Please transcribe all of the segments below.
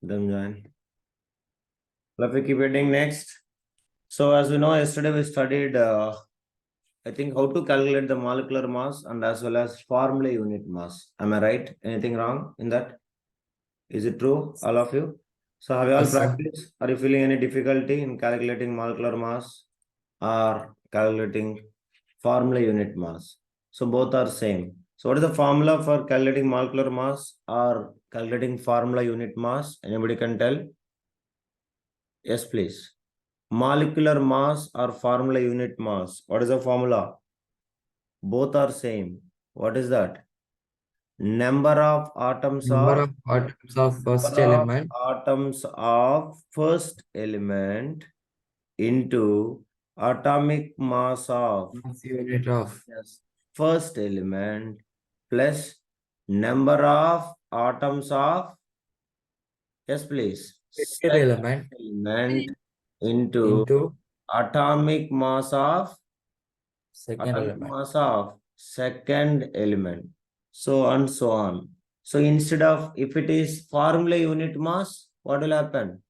Then join. Let me keep reading next. So as we know, yesterday we studied, I think, how to calculate the molecular mass and as well as formula unit mass. Am I right? Anything wrong in that? Is it true, all of you? So have you all Yes, sir. practiced? Are you feeling any difficulty in calculating molecular mass or calculating formula unit mass? So both are same. So what is the formula for calculating molecular mass or calculating formula unit mass? Anybody can tell? Yes, please. Molecular mass or formula unit mass. What is the formula? Both are same. What is that? Number of atoms Number of of atoms of first number of element atoms of first element into atomic mass of of unit of yes, first element plus number of atoms of yes please second second element element into into atomic mass of second atomic element. mass of second element, so and so on. So instead of if it is formula unit mass, what will happen?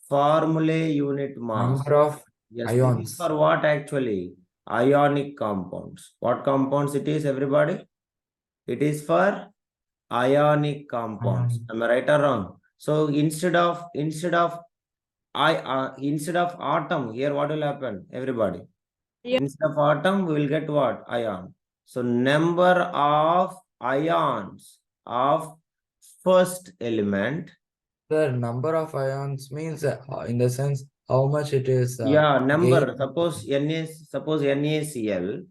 Formula unit mass. Number of Yes, this is ions. for what actually? Ionic compounds. What compounds it is, everybody? It is for ionic compounds. Ion. Am I right or wrong? So instead of atom, here what will happen, everybody? Instead of atom, we will get what? Ion. So number of ions of first element. The number of ions means in the sense how much it is Yeah, gain. number. Suppose NaCl.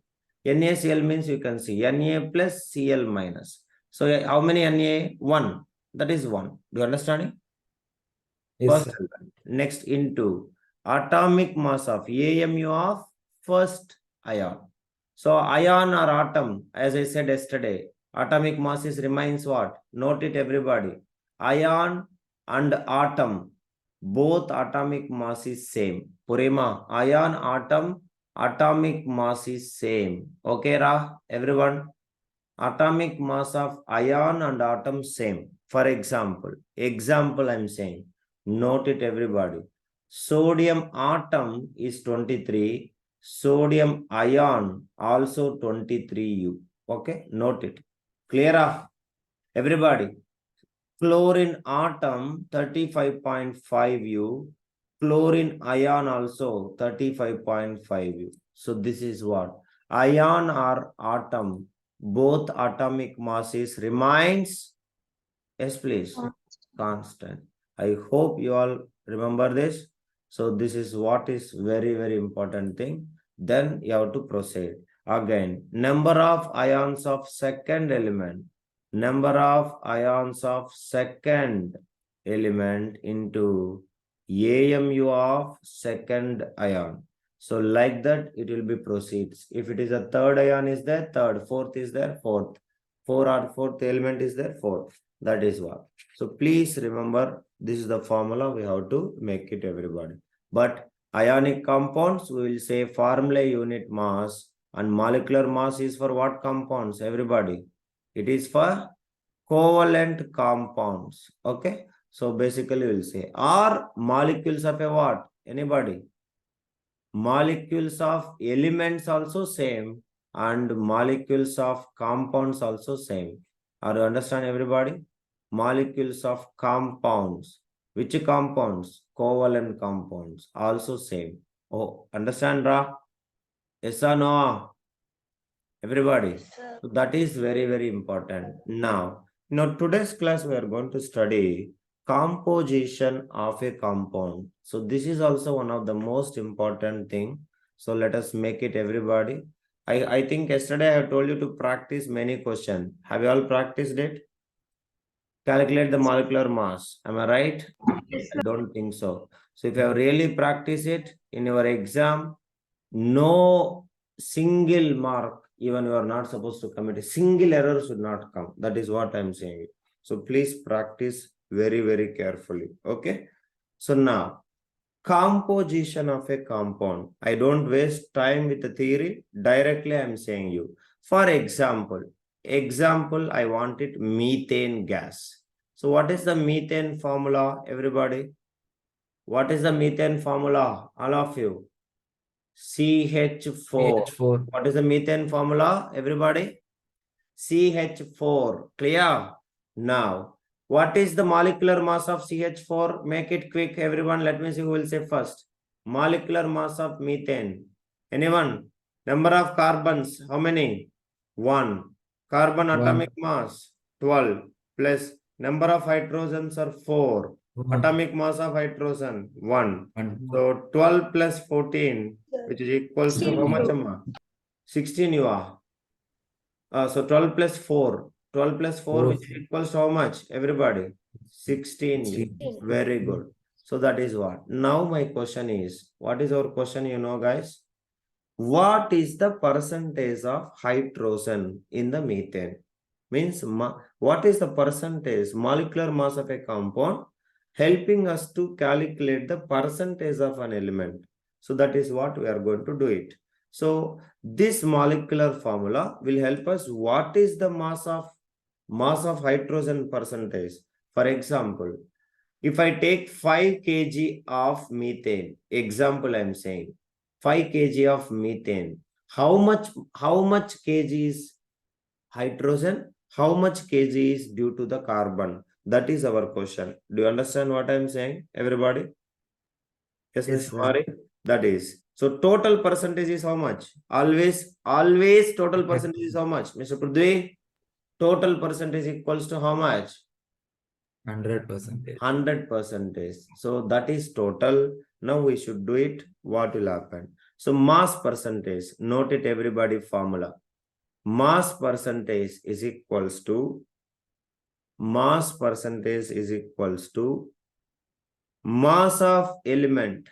NaCl means you can see Na plus Cl minus. So how many Na? 1. That is 1. Do you understand? Yes, First sir. element. Next into atomic mass of AMU of first ion. So ion or atom, as I said yesterday, atomic masses remains what? Note it, everybody. Ion and atom, both atomic mass is same. Purima, ion, atom, atomic mass is same. Okay, Ra, everyone? Atomic mass of ion and atom same. For example I'm saying, note it, everybody. Sodium atom is 23, sodium ion also 23U. Okay, note it. Clear, everybody? Chlorine atom 35.5U, chlorine ion also 35.5U. So this is what? Ion or atom, both atomic masses remains, yes please, constant. I hope you all remember this. So this is what is very, very important thing. Then you have to proceed. Again, number of ions of second element, number of ions of second element into AMU of second ion. So like that it will be proceeds. If it is a third ion is there, third, fourth is there, fourth, fourth element is there, fourth. That is what. So please remember, this is the formula we have to make it, everybody. But ionic compounds, we will say formula unit mass, and molecular mass is for what compounds, everybody? It is for covalent compounds. Okay. So basically we'll say, are molecules of a what? Anybody? Molecules of elements also same and molecules of compounds also same. Are you understand, everybody? Molecules of compounds. Which compounds? Covalent compounds. Also same. Oh, understand, Ra? Yes or no? Everybody. So that is very, very important. Now, today's class we are going to study composition of a compound. So this is also one of the most important thing. So let us make it, everybody. I think yesterday I have told you to practice many questions. Have you all practiced it? Calculate the molecular mass. Am I right? I don't think so. So if you have really practiced it in your exam, no single mark, even you are not supposed to commit a single error should not come. That is what I'm saying. So please practice very, very carefully. Okay. So now, composition of a compound. I don't waste time with the theory. Directly I'm saying you. For example, I want it methane gas. So what is the methane formula, everybody? What is the methane formula, all of you? CH4. CH4. What is the methane formula, everybody? CH4. Clear? Now, what is the molecular mass of CH4? Make it quick, everyone. Let me see who will say first. Molecular mass of methane. Anyone? Number of carbons, how many? 1. Carbon atomic mass, 12. Plus number of hydrogens are 4. Atomic mass of hydrogen, 1. So 12 plus 14, which is equals to how much, Amma? 16 you are. So 12 plus 4. 12 plus 4, which is equals to how much, everybody? 16. Very good. So that is what. Now my question is, what is our question, you know, guys? What is the percentage of hydrogen in the methane? Means what is the percentage, molecular mass of a compound, helping us to calculate the percentage of an element. So that is what we are going to do it. So this molecular formula will help us what is the mass of hydrogen percentage. For example, if I take 5 kg of methane, example I am saying 5 kg of methane, how much kg is hydrogen? How much kg is due to the carbon? That is our question. Do you understand what I am saying, everybody? Yes, Mr. Mari? That is. So total percentage is how much? Always total percentage is how much? Mr. Prudvi, total percentage equals to how much? 100%. 100%. So that is total. Now we should do it. What will happen? So mass percentage. Note it, everybody, formula. Mass percentage is equals to mass of element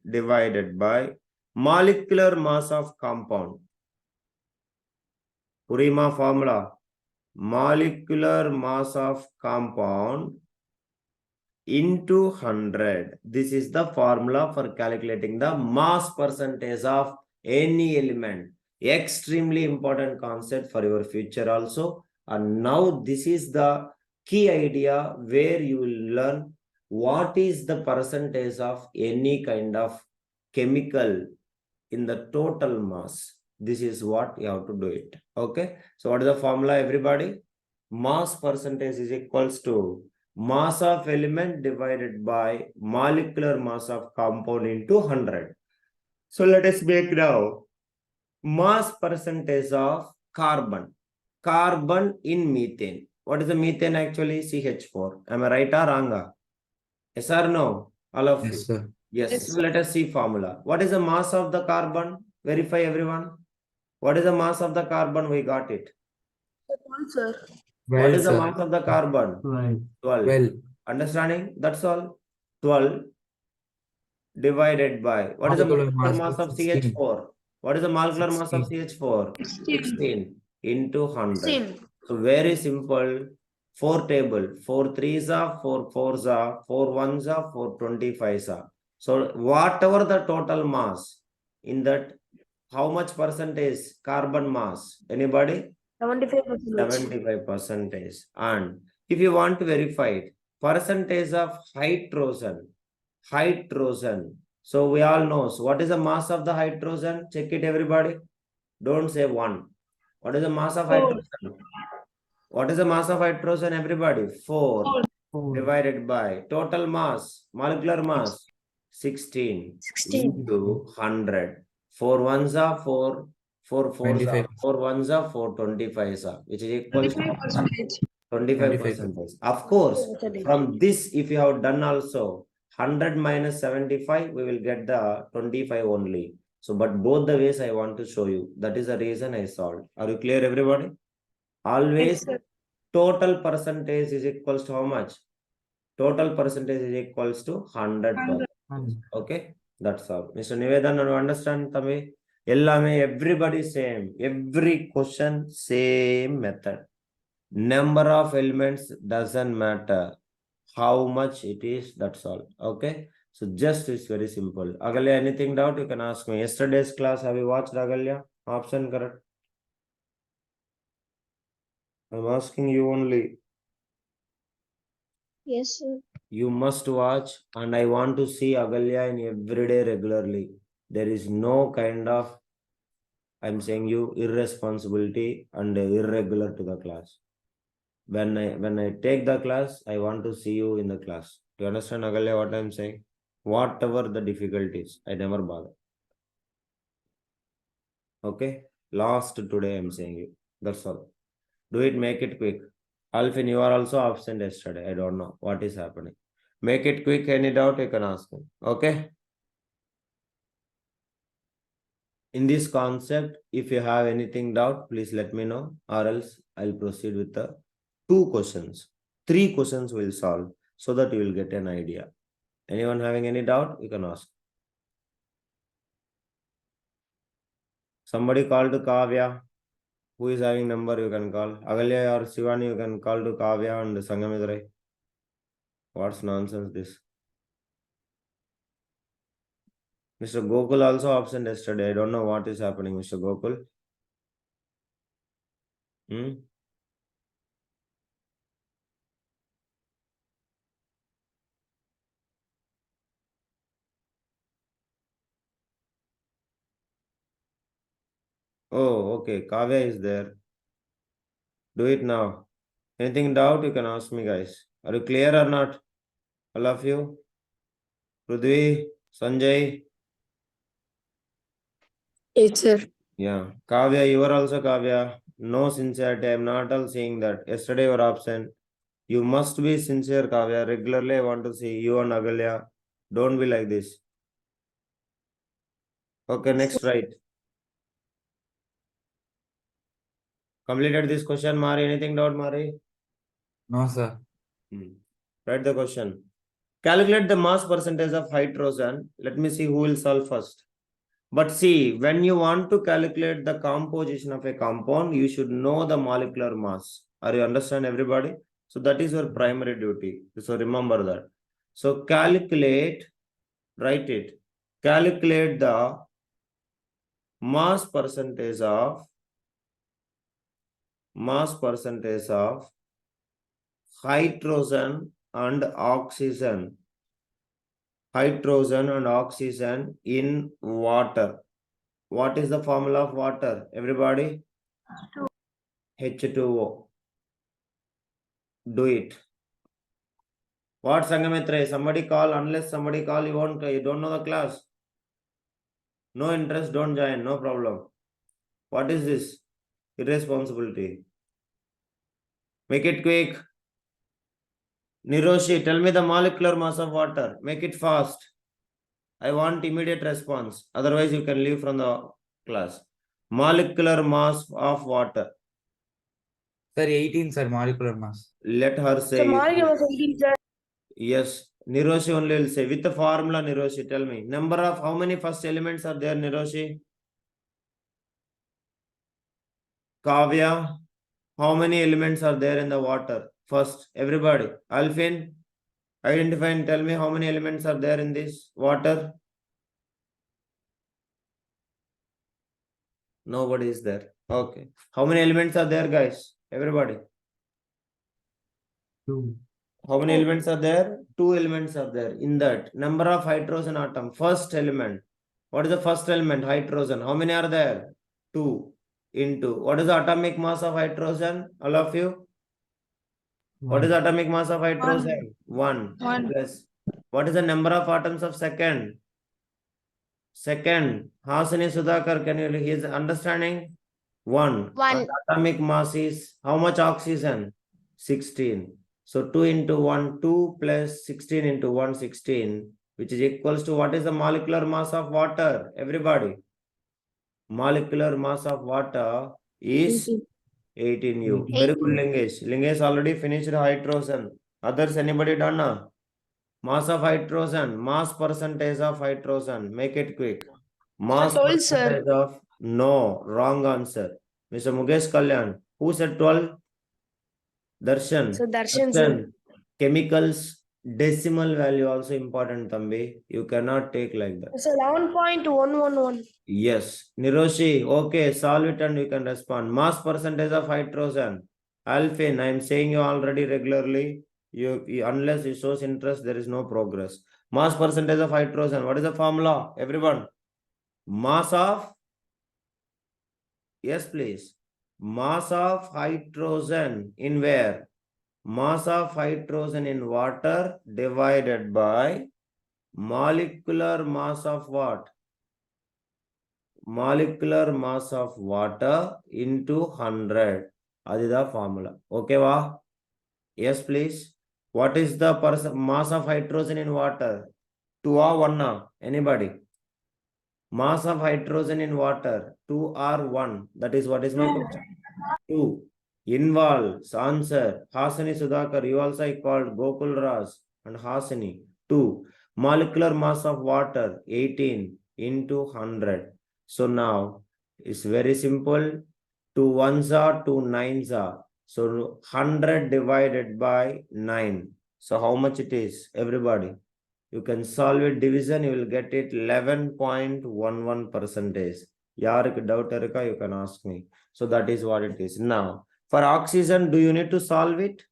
divided by molecular mass of compound. Purima formula. Molecular mass of compound into 100. This is the formula for calculating the mass percentage of any element. Extremely important concept for your future also. And now this is the key idea where you will learn what is the percentage of any kind of chemical in the total mass. This is what you have to do it. Okay. So what is the formula, everybody? Mass percentage is equals to mass of element divided by molecular mass of compound into 100. So let us make now mass percentage of carbon. Carbon in methane. What is the methane actually? CH4. Am I right or wrong? Yes or no? All of you. Sir. Yes. So let us see formula. What is the mass of the carbon? Verify, everyone. What is the mass of the carbon? We got it. 12, sir. What is the mass of the carbon? 12. 12. Understanding? That's all. 12 divided by, what is the molecular mass of CH4? What is the molecular mass of CH4? 16 into 100. 16. So very simple. 4 table. 4 threes are, 4 fours are, 4 ones are, 4 25s are. So whatever the total mass, in that, how much percentage carbon mass? Anybody? 75%. 75%. And if you want to verify it, percentage of hydrogen. So we all know. So what is the mass of the hydrogen? Check it, everybody. Don't say 1. What is the mass of hydrogen? What is the mass of hydrogen, everybody? 4 divided by total mass, molecular mass, 16 into 100. 4 ones are 4, 4 fours are 4 ones are 4 25s are, which is equal to 25%. Of course, from this, if you have done also 100 minus 75, we will get the 25 only. So, but both the ways I want to show you. That is the reason I solved. Are you clear, everybody? Always total percentage is equals to how much? Total percentage is equals to 100%. Okay, that's all. Mr. Nivedan, you understand, Tami? Everybody same. Every question, same method. Number of elements doesn't matter. How much it is, that's all. Okay, so just it's very simple. Agalya, anything doubt you can ask me. Yesterday's class, have you watched, Agalya? Option correct. I'm asking you only. Yes, sir. You must watch, and I want to see Agalya in every day regularly. There is no kind of, I'm saying you, irresponsibility and irregular to the class. When I take the class, I want to see you in the class. Do you understand, Agalya, what I'm saying? Whatever the difficulties, I never bother. Okay? Last today, I'm saying you. That's all. Do it, make it quick. Alfin, you are also absent yesterday. I don't know what is happening. Make it quick. Any doubt, you can ask me. Okay? In this concept, if you have anything doubt, please let me know, or else I'll proceed with the 2 questions. 3 questions will solve so that you will get an idea. Anyone having any doubt, you can ask. Somebody call to Kavya. Who is having number, you can call. Agalya or Shivani, you can call to Kavya and Sangamidrai. What's nonsense this? Mr. Gokul also absent yesterday. I don't know what is happening, Mr. Gokul. Oh, okay. Kavya is there. Do it now. Anything doubt, you can ask me, guys. Are you clear or not? All of you? Prudvi, Sanjay? Yes, sir. Yeah. Kavya, you are also Kavya. No sincerity. I'm not all saying that. Yesterday you were absent. You must be sincere, Kavya. Regularly, I want to see you and Agalya. Don't be like this. Okay, next right. Completed this question, Mari. Anything doubt, Mari? No, sir. Write the question. Calculate the mass percentage of hydrogen. Let me see who will solve first. But see, when you want to calculate the composition of a compound, you should know the molecular mass. Are you understand, everybody? So that is your primary duty. So remember that. So calculate, write it. Calculate the mass percentage of hydrogen and oxygen. Hydrogen and oxygen in water. What is the formula of water? Everybody? H2O. Do it. What, Sangamitra? Somebody call. Unless somebody call, you don't know the class. No interest, don't join. No problem. What is this? Irresponsibility. Make it quick. Niroshi, tell me the molecular mass of water. Make it fast. I want immediate response. Otherwise, you can leave from the class. Molecular mass of water. Sir, 18, sir, molecular mass. Let her say. So, molecular mass 18, sir. Yes. Niroshi only will say. With the formula, Niroshi, tell me. Number of how many first elements are there, Niroshi? Kavya, how many elements are there in the water? First, everybody. Alfin, identify and tell me how many elements are there in this water. Nobody is there. Okay. How many elements are there, guys? Everybody. 2. How many elements are there? 2 elements are there. In that, number of hydrogen atom. First element. What is the first element? Hydrogen. How many are there? 2 into. What is the atomic mass of hydrogen? All of you? What is the atomic mass of hydrogen? 1. Plus. What is the number of atoms of second? Second. Hasani Sudhakar, can you, he is understanding? 1. And atomic mass is how much oxygen? 16. So 2 into 1, 2 plus 16 into 1, 16, which is equals to what is the molecular mass of water? Everybody. Molecular mass of water is 18U. Very good, Lingesh. Lingesh already finished hydrogen. Others, anybody done? Mass of hydrogen, mass percentage of hydrogen. Make it quick. Mass 12, percentage sir. of, no, wrong answer. Mr. Mukesh Kalyan. Who said 12? Darshan. So, Darshan, sir. Chemicals, decimal value also important, Tambi. You cannot take like that. So, 11.111. Yes. Niroshi, okay, solve it and you can respond. Mass percentage of hydrogen. Alpine, I am saying you already regularly. Unless you shows interest, there is no progress. Mass percentage of hydrogen. What is the formula? Everyone. Mass of, yes, please. Mass of hydrogen in where? Mass of hydrogen in water divided by molecular mass of what? Molecular mass of water into 100. That is the formula. Okay, wa? Yes, please. What is the mass of hydrogen in water? 2 or 1? Anybody? Mass of hydrogen in water, 2 or 1. That is what is my question. 2. Involves answer. Hasani Sudhakar, you also called Gokul Ras and Hasani. 2. Molecular mass of water, 18 into 100. So now it's very simple. 2 ones are 2 nines are. So 100 divided by 9. So how much it is? Everybody. You can solve it division, you will get it 11.11 percentage. Yarik doubt erika, you can ask me. So that is what it is. Now, for oxygen, do you need to solve it?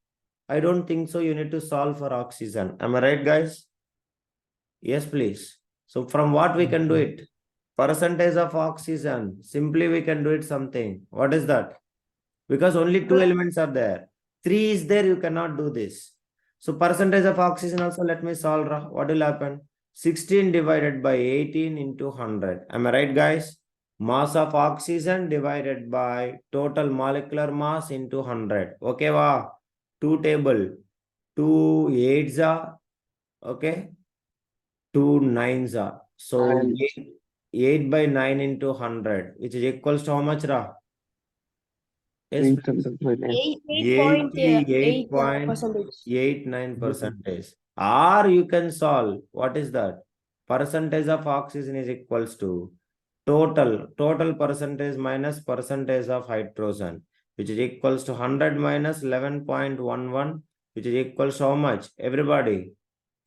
I don't think so. You need to solve for oxygen. Am I right, guys? Yes, please. So from what we can do it? Percentage of oxygen. Simply we can do it something. What is that? Because only 2 elements are there. 3 is there, you cannot do this. So percentage of oxygen also, let me solve. What will happen? 16 divided by 18 into 100. Am I right, guys? Mass of oxygen divided by total molecular mass into 100. Okay, wow. 2 table. 2 8s are. Okay. 2 9s are. So 8 by 9 into 100, which is equals to how much, Ra? Yes, 88.89 percentage. Or you can solve. What is that? Percentage of oxygen is equals to total percentage minus percentage of hydrogen, which is equals to 100 minus 11.11, which is equals to how much? Everybody,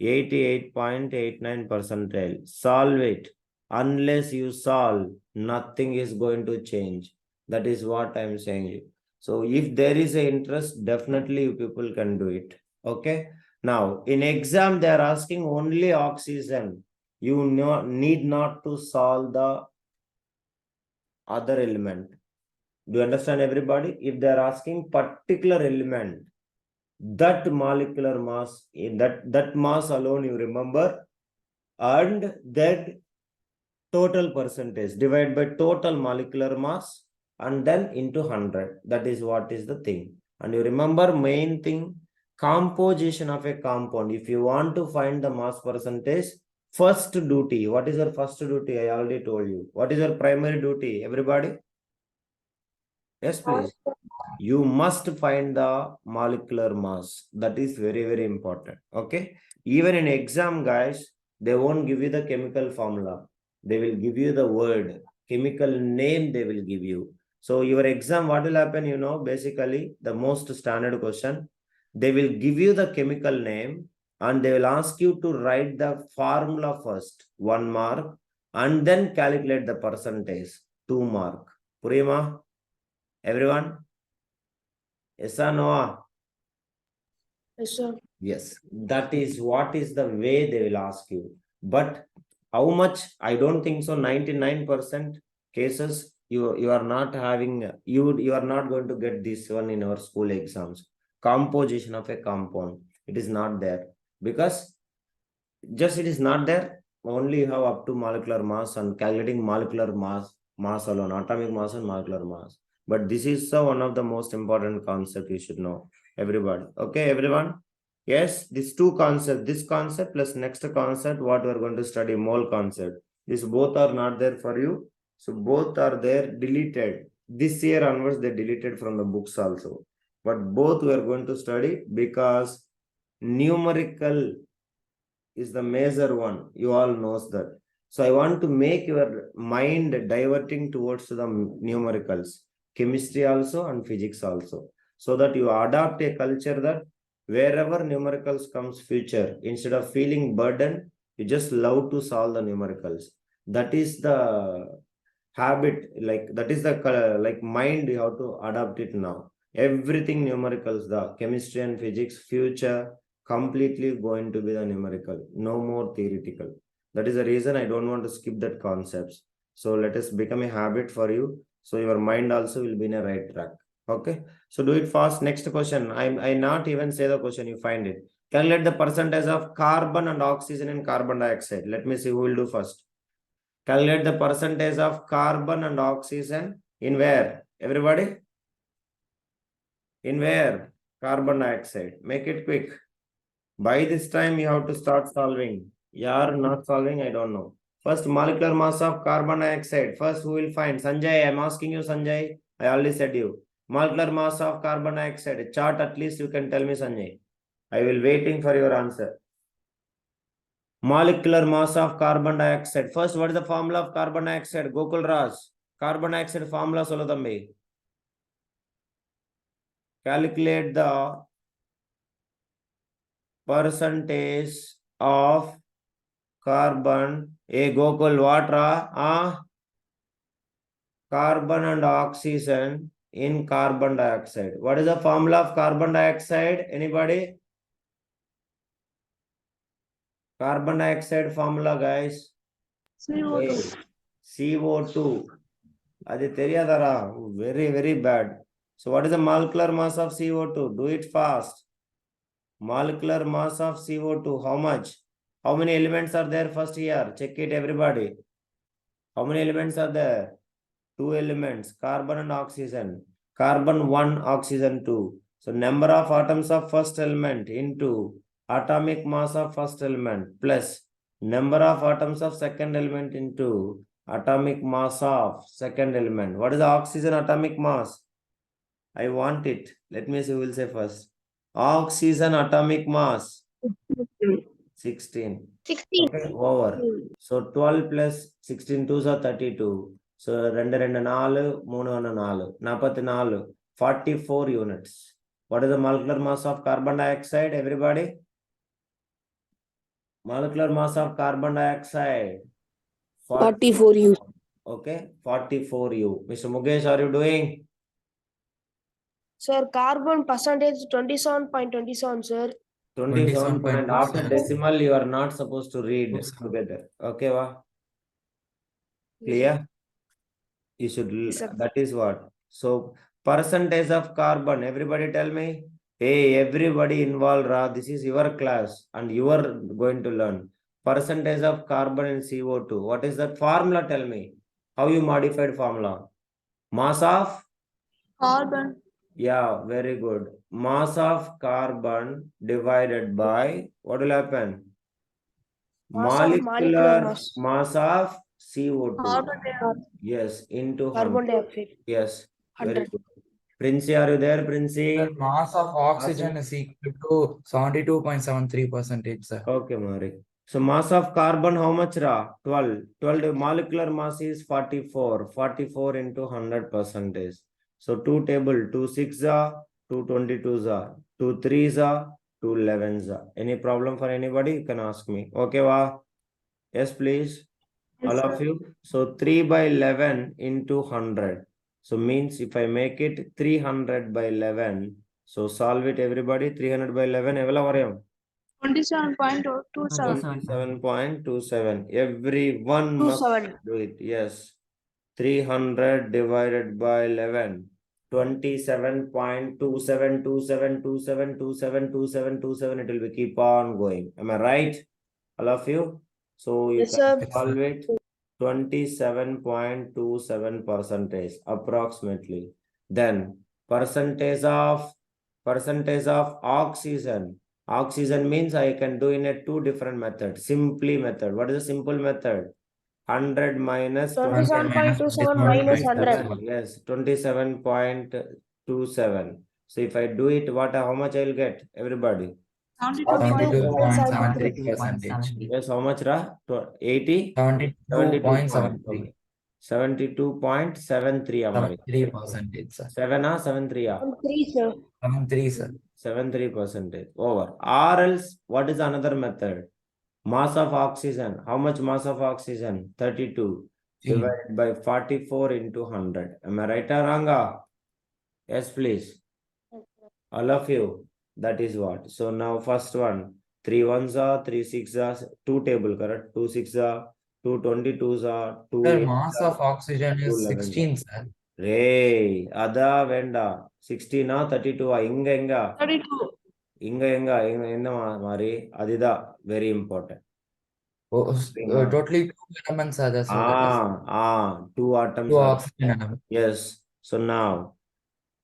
88.89 percentile. Solve it. Unless you solve, nothing is going to change. That is what I am saying. So if there is a interest, definitely you people can do it. Okay. Now in exam, they are asking only oxygen. You need not to solve the other element. Do you understand, everybody? If they are asking particular element, that molecular mass, that mass alone you remember, and that total percentage divided by total molecular mass and then into 100. That is what is the thing. And you remember main thing, composition of a compound. If you want to find the mass percentage, first duty. What is your first duty? I already told you. What is your primary duty? Everybody? Yes, please. You must find the molecular mass. That is very, very important. Okay. Even in exam, guys, they won't give you the chemical formula. They will give you the word, chemical name they will give you. So your exam, what will happen, basically the most standard question, they will give you the chemical name and they will ask you to write the formula first, 1 mark, and then calculate the percentage, 2 mark. Purima, everyone? Yes or no? Yes, sir. Yes, that is what is the way they will ask you. But how much? I don't think so. 99% cases you are not having, you are not going to get this one in our school exams. Composition of a compound. It is not there. Because just it is not there. Only you have up to molecular mass and calculating molecular mass alone, atomic mass and molecular mass. But this is one of the most important concept you should know. Everybody. Okay, everyone? Yes, these two concepts, this concept plus next concept, what we are going to study, mole concept. These both are not there for you. So both are there, deleted. This year onwards, they deleted from the books also. But both we are going to study because numerical is the major one. You all knows that. So I want to make your mind diverting towards the numericals, chemistry also and physics also, so that you adopt a culture that wherever numericals comes future, instead of feeling burden, you just love to solve the numericals. That is the habit, like that is the like mind you have to adopt it now. Everything numericals, the chemistry and physics, future, completely going to be the numerical, no more theoretical. That is the reason I don't want to skip that concepts. So let us become a habit for you. So your mind also will be in a right track. Okay. So do it fast. Next question. I not even say the question, you find it. Calculate the percentage of carbon and oxygen in carbon dioxide. Let me see who will do first. Calculate the percentage of carbon and oxygen in where? Everybody? In where? Carbon dioxide. Make it quick. By this time, you have to start solving. You're not solving, I don't know. First, molecular mass of carbon dioxide. First, who will find? Sanjay, I'm asking you, Sanjay. I already said you. Molecular mass of carbon dioxide. Chart, at least you can tell me, Sanjay. I will waiting for your answer. Molecular mass of carbon dioxide. First, what is the formula of carbon dioxide? Gokul Ras. Carbon dioxide formula solodambi. Calculate the percentage of carbon. Gokul, what ra? Carbon and oxygen in carbon dioxide. What is the formula of carbon dioxide? Anybody? Carbon dioxide formula, guys. CO2. CO2. Adi theriyadara. Very, very bad. So what is the molecular mass of CO2? Do it fast. Molecular mass of CO2. How much? How many elements are there first here? Check it, everybody. How many elements are there? 2 elements, carbon and oxygen. Carbon 1, oxygen 2. So number of atoms of first element into atomic mass of first element plus number of atoms of second element into atomic mass of second element. What is the oxygen atomic mass? I want it. Let me see who will say first. Oxygen atomic mass 16. 16. Okay, over. So 12 plus 16 2s are 32. So 2 2 4 3 1 4 44 44 units. What is the molecular mass of carbon dioxide, everybody? Molecular mass of carbon dioxide 44 U. Okay, 44 U. Mr. Mukesh, are you doing? Sir, carbon percentage 27.27, sir. 27 point. After 27.27. decimal, you are not supposed to read together. Okay, wa? Clear? You should, Yes, sir. that is what. So percentage of carbon, everybody tell me. Hey, everybody involved, Ra, this is your class and you are going to learn. Percentage of carbon in CO2. What is that formula? Tell me. How you modified formula? Mass of? Carbon. Yeah, very good. Mass of carbon divided by, what will happen? Mass of molecular Mass of CO2. Carbon dioxide. Yes, into 100. Carbon dioxide. Yes, very 100. good. Princey, are you there, Princey? The mass of oxygen is equal to 72.73%, sir. Okay, Mari. So mass of carbon, how much ra? 12. 12 molecular mass is 44. 44 into 100 percentage. So 2 table, 2 6 za, 2 22 za, 2 3 za, 2 11 za. Any problem for anybody? You can ask me. Okay, wa? Yes, please. All of you. So 3 by 11 into 100. So means if I make it 300 by 11. So solve it, everybody. 300 by 11. Evela varayam? 27.27. 27.27. Everyone must 27. do it. Yes. 300 divided by 11. 27.272727272727. It will be keep on going. Am I right? All of you? So you Yes, can sir. solve it. 27.27 percentage approximately. Then percentage of oxygen. Oxygen means I can do in a 2 different methods. Simply method. What is the simple method? 100 minus 27.27 minus 100. Yes, 27.27. So if I do it, how much I will get? Everybody. 72.73%. Yes, how much, Ra? 80? 72.73. 72.73 Amari. 73%, sir. 7 73 3, sir. 73, sir. 73%. Over. Or else, what is another method? Mass of oxygen. How much mass of oxygen? 32 divided by 44 into 100. Am I right or wrong? Yes, please. All of you, that is what. So now first one, 3 ones are, 3 6 are, 2 table, correct? 2 6 are, 2 22s are, 2 The 8 mass are, of oxygen 2 is 11s are. 16, sir. Ray, Ada Venda, 16 ah, 32 ah, Inga. 32. Inga Mari, Adida, very important. Oh, totally two elements are there, so that is 2 atoms two are. oxygen elements. Yes. So now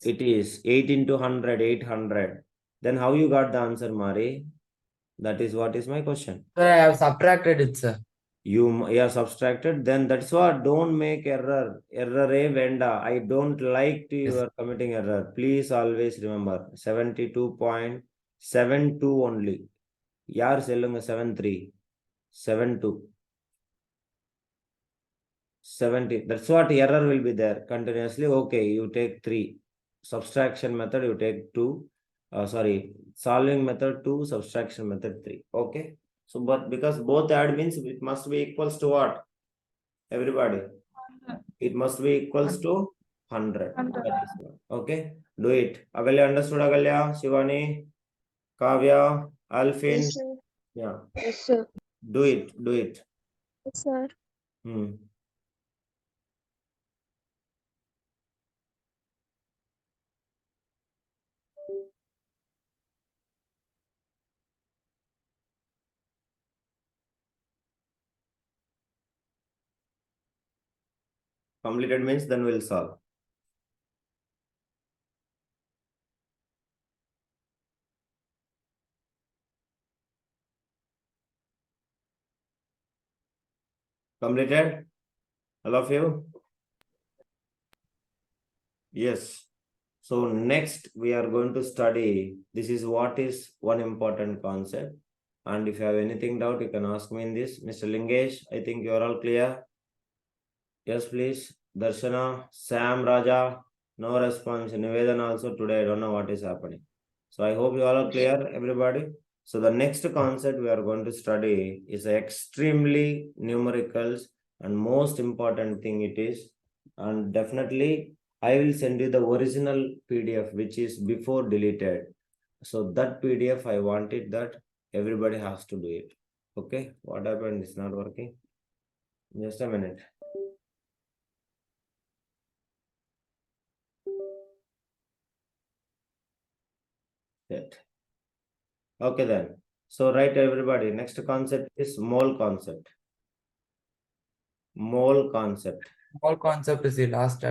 it is 8 into 100, 800. Then how you got the answer, Mari? That is what is my question. Sir, I have subtracted it, sir. You subtracted, then that's what. Don't make error. Error a venda. I don't like to you Yes. are committing error. Please always remember 72.72 only. Yaar selunga 73. 72. 70. That's what error will be there continuously. Okay, you take 3. Subtraction method, you take 2. Solving method 2, subtraction method 3. Okay. So, but because both add means it must be equals to what? Everybody. It must be equals to 100. That is what. Okay. Do it. Agalya understood, Agalya, Shivani, Kavya, Alfin. Yes, sir. Yeah. Yes, sir. Do it. Do it. Yes, sir. Completed means then we'll solve. Completed? All of you? Yes. So next we are going to study, this is what is one important concept. And if you have anything doubt, you can ask me in this. Mr. Lingesh, I think you are all clear. Yes, please. Darshana, Sam, Raja, no response. Nivedana also today, I don't know what is happening. So I hope you all are clear, everybody. So the next concept we are going to study is extremely numericals and most important thing it is. And definitely I will send you the original PDF which is before deleted. So that PDF I wanted that everybody has to do it. Okay, what happened? It's not working. Just a minute. That. Okay then. So right everybody, next concept is mole concept. Mole concept. All concept is the last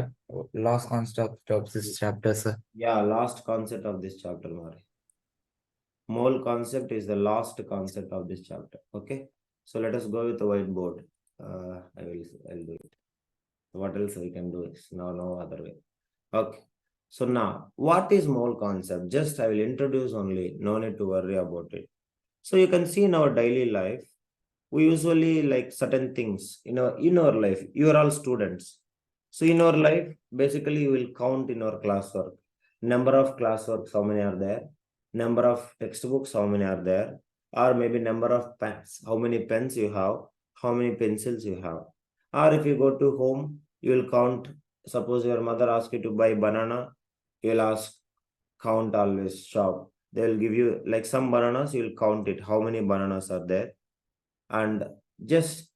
concept of this chapter, sir. Yeah, last concept of this chapter, Mari. Mole concept is the last concept of this chapter. Okay. So let us go with the whiteboard. I'll do it. What else we can do is no other way. Okay. So now, what is mole concept? Just I will introduce only. No need to worry about it. So you can see in our daily life, we usually like certain things in our life. You are all students. So in our life, basically you will count in our classwork. Number of classworks, how many are there? Number of textbooks, how many are there? Or maybe number of pens, how many pens you have, how many pencils you have. Or if you go to home, you will count. Suppose your mother asks you to buy banana, you will ask, count always, shop. They will give you like some bananas, you will count it, how many bananas are there, and just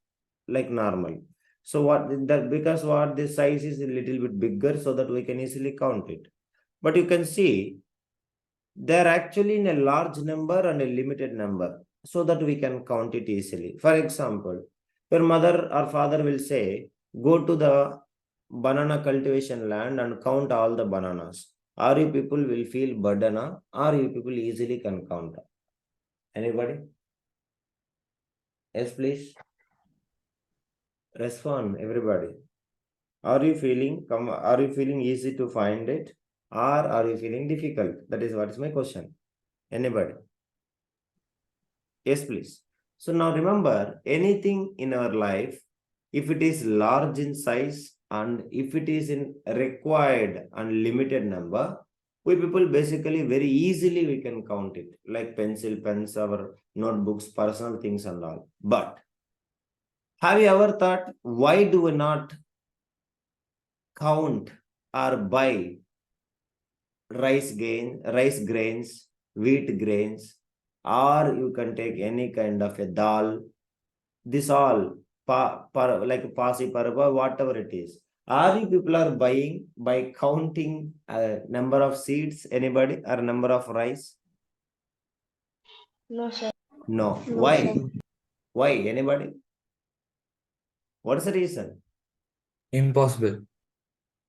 like normal. So what that, because what this size is a little bit bigger so that we can easily count it. But you can see they're actually in a large number and a limited number so that we can count it easily. For example, your mother or father will say, go to the banana cultivation land and count all the bananas. Or you people will feel burden, or you people easily can count. Anybody? Yes, please. Respond, everybody. Are you feeling easy to find it, or are you feeling difficult? That is what is my question. Anybody? Yes, please. So now remember, anything in our life, if it is large in size and if it is in required and limited number, we people basically very easily we can count it, like pencil, pens, our notebooks, personal things and all. But have you ever thought, why do we not count or buy rice grains, wheat grains, or you can take any kind of a dal. This all like pasi parva, whatever it is. Are you people are buying by counting number of seeds, anybody, or number of rice? No, sir. No. No, Why? sir. Why? Anybody? What is the reason? Impossible.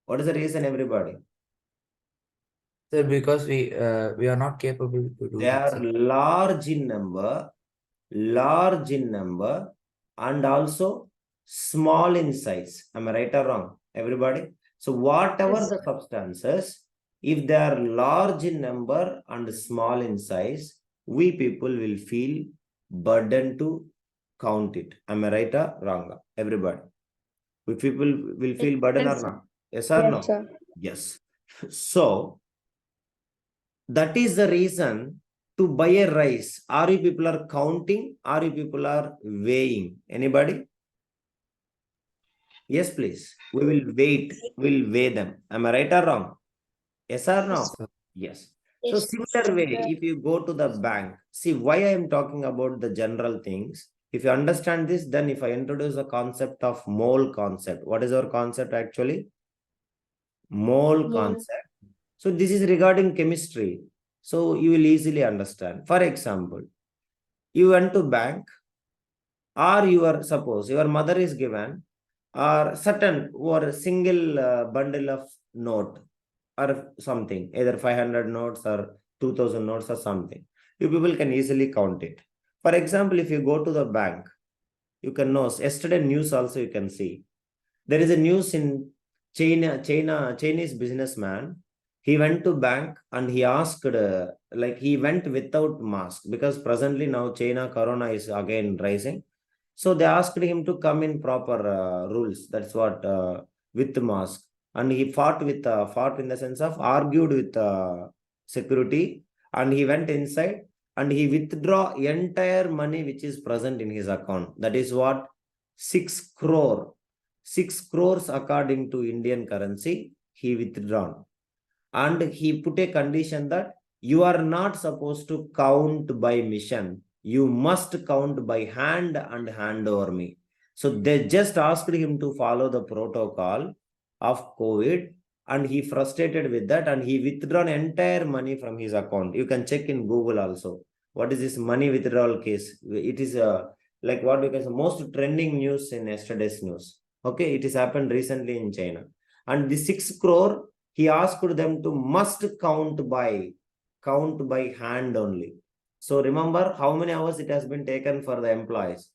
What is the reason, everybody? Sir, because we are not capable to do They that, are sir. large in number, and also small in size. Am I right or wrong, everybody? So whatever Yes. the substances, if they are large in number and small in size, we people will feel burden to count it. Am I right or wrong, everybody? We people will feel burden or Yes. not? Yes or no? Yes, sir. Yes. So that is the reason to buy a rice. Are you people are counting? Are you people are weighing? Anybody? Yes, please. We will wait. We'll weigh them. Am I right or wrong? Yes or no? Sir. Yes. So Yes. similar way, if you go to the bank, see why I am talking about the general things. If you understand this, then if I introduce the concept of mole concept, what is our concept actually? Mole Mole. concept. So this is regarding chemistry. So you will easily understand. For example, you went to bank, or suppose your mother is given or certain or a single bundle of note or something, either 500 notes or 2000 notes or something. You people can easily count it. For example, if you go to the bank, you can know yesterday news also you can see. There is a news in Chinese businessman. He went to bank and he asked, like he went without mask because presently now China corona is again rising. So they asked him to come in proper rules. That's what with mask. And he fought in the sense of argued with security, and he went inside and he withdraw entire money which is present in his account. That is what 6 crore. 6 crores according to Indian currency, he withdrawn. And he put a condition that you are not supposed to count by mission. You must count by hand and hand over me. So they just asked him to follow the protocol of COVID, and he frustrated with that and he withdrawn entire money from his account. You can check in Google also. What is this money withdrawal case? It is like what we can say most trending news in yesterday's news. Okay, it has happened recently in China. And the 6 crore, he asked them to must count by hand only. So remember how many hours it has been taken for the employees?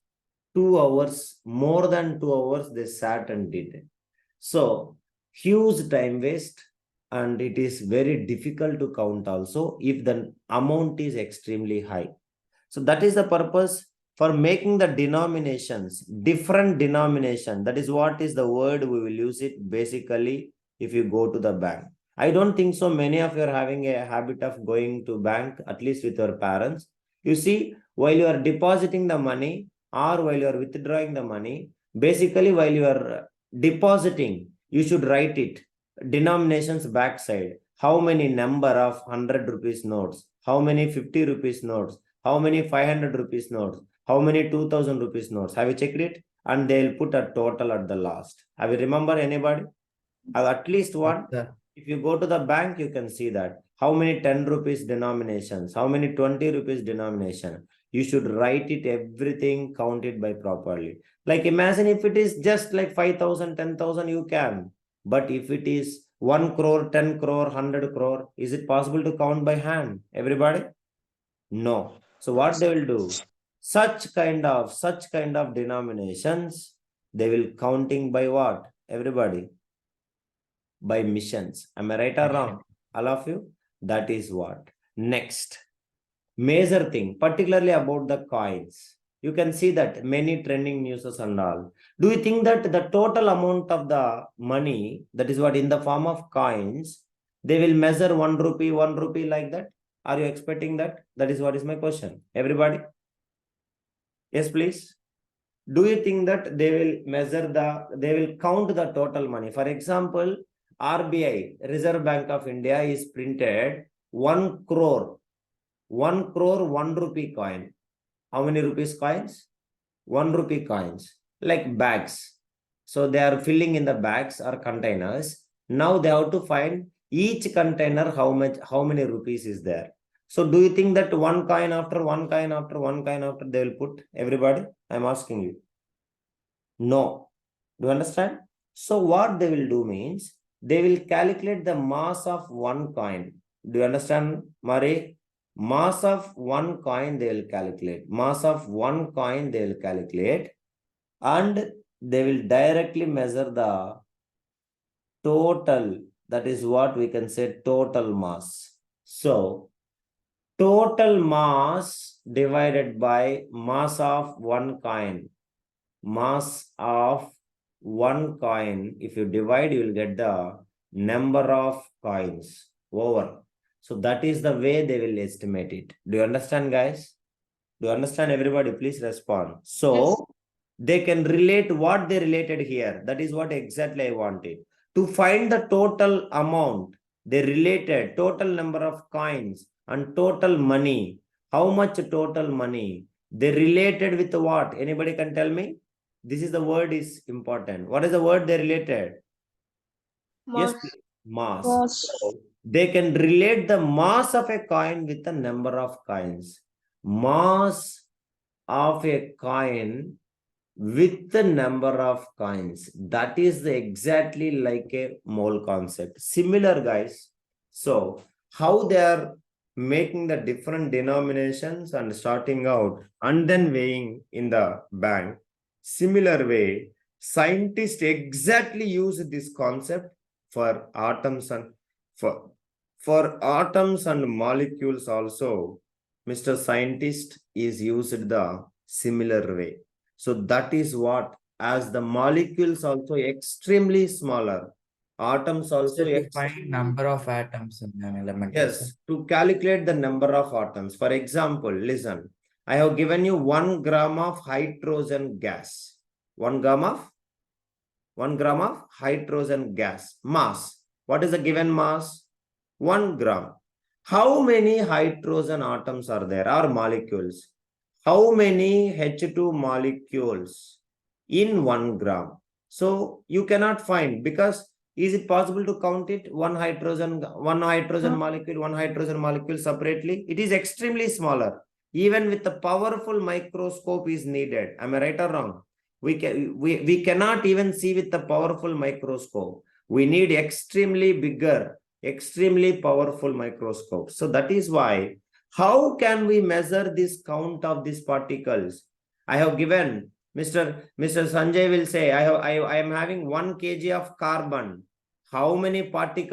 2 hours, more than 2 hours they sat and did. So huge time waste, and it is very difficult to count also if the amount is extremely high. So that is the purpose for making the denominations, different denomination. That is what is the word we will use it basically if you go to the bank. I don't think so many of you are having a habit of going to bank, at least with your parents. You see, while you are depositing the money or while you are withdrawing the money, basically while you are depositing, you should write it, denominations backside. How many number of 100 rupees notes? How many 50 rupees notes? How many 500 rupees notes? How many 2000 rupees notes? Have you checked it? And they'll put a total at the last. Have you remember anybody? At least one. Sir. If you go to the bank, you can see that. How many 10 rupees denominations? How many 20 rupees denomination? You should write it, everything, count it by properly. Like imagine if it is just like 5,000, 10,000, you can. But if it is 1 crore, 10 crore, 100 crore, is it possible to count by hand? Everybody? No. So what they will do? Such kind of denominations, they will counting by what? Everybody? By missions. Am I right or wrong? All of you? That is what. Next. Major thing, particularly about the coins. You can see that many trending news and all. Do you think that the total amount of the money, that is what in the form of coins, they will measure 1 rupee like that? Are you expecting that? That is what is my question. Everybody? Yes, please. Do you think that they will count the total money? For example, RBI, Reserve Bank of India, is printed 1 crore, 1 crore 1 rupee coin. How many rupees coins? 1 rupee coins, like bags. So they are filling in the bags or containers. Now they have to find each container how many rupees is there. So do you think that one coin after one coin after one coin after they will put everybody? I'm asking you. No. Do you understand? So what they will do means they will calculate the mass of one coin. Do you understand, Mari? Mass of one coin they will calculate. Mass of one coin they will calculate, and they will directly measure the total. That is what we can say total mass. So total mass divided by mass of one coin. Mass of one coin, if you divide, you will get the number of coins over. So that is the way they will estimate it. Do you understand, guys? Do you understand, everybody? Please respond. So Yes. they can relate what they related here. That is what exactly I wanted. To find the total amount, they related total number of coins and total money. How much total money? They related with what? Anybody can tell me? This is the word is important. What is the word they related? Yes, Mass. please. Mass. Mass. So they can relate the mass of a coin with the number of coins. Mass of a coin with the number of coins. That is exactly like a mole concept. Similar, guys. So how they are making the different denominations and starting out and then weighing in the bank. Similar way, scientists exactly use this concept for atoms and for atoms and molecules also. Mr. Scientist is used the similar way. So that is what, as the molecules also extremely smaller, atoms also So to find number of atoms in an element. yes, to calculate the number of atoms. For example, listen, I have given you 1 gram of hydrogen gas. 1 gram of 1 gram of hydrogen gas mass. What is the given mass? 1 gram. How many hydrogen atoms are there, or molecules? How many H2 molecules in 1 gram? So you cannot find, because is it possible to count it? One hydrogen molecule separately? It is extremely smaller. Even with the powerful microscope is needed. Am I right or wrong? We cannot even see with the powerful microscope. We need extremely bigger, extremely powerful microscope. So that is why, how can we measure this count of these particles? I have given, Mr. Sanjay will say, I am having 1 kg of carbon. How many particles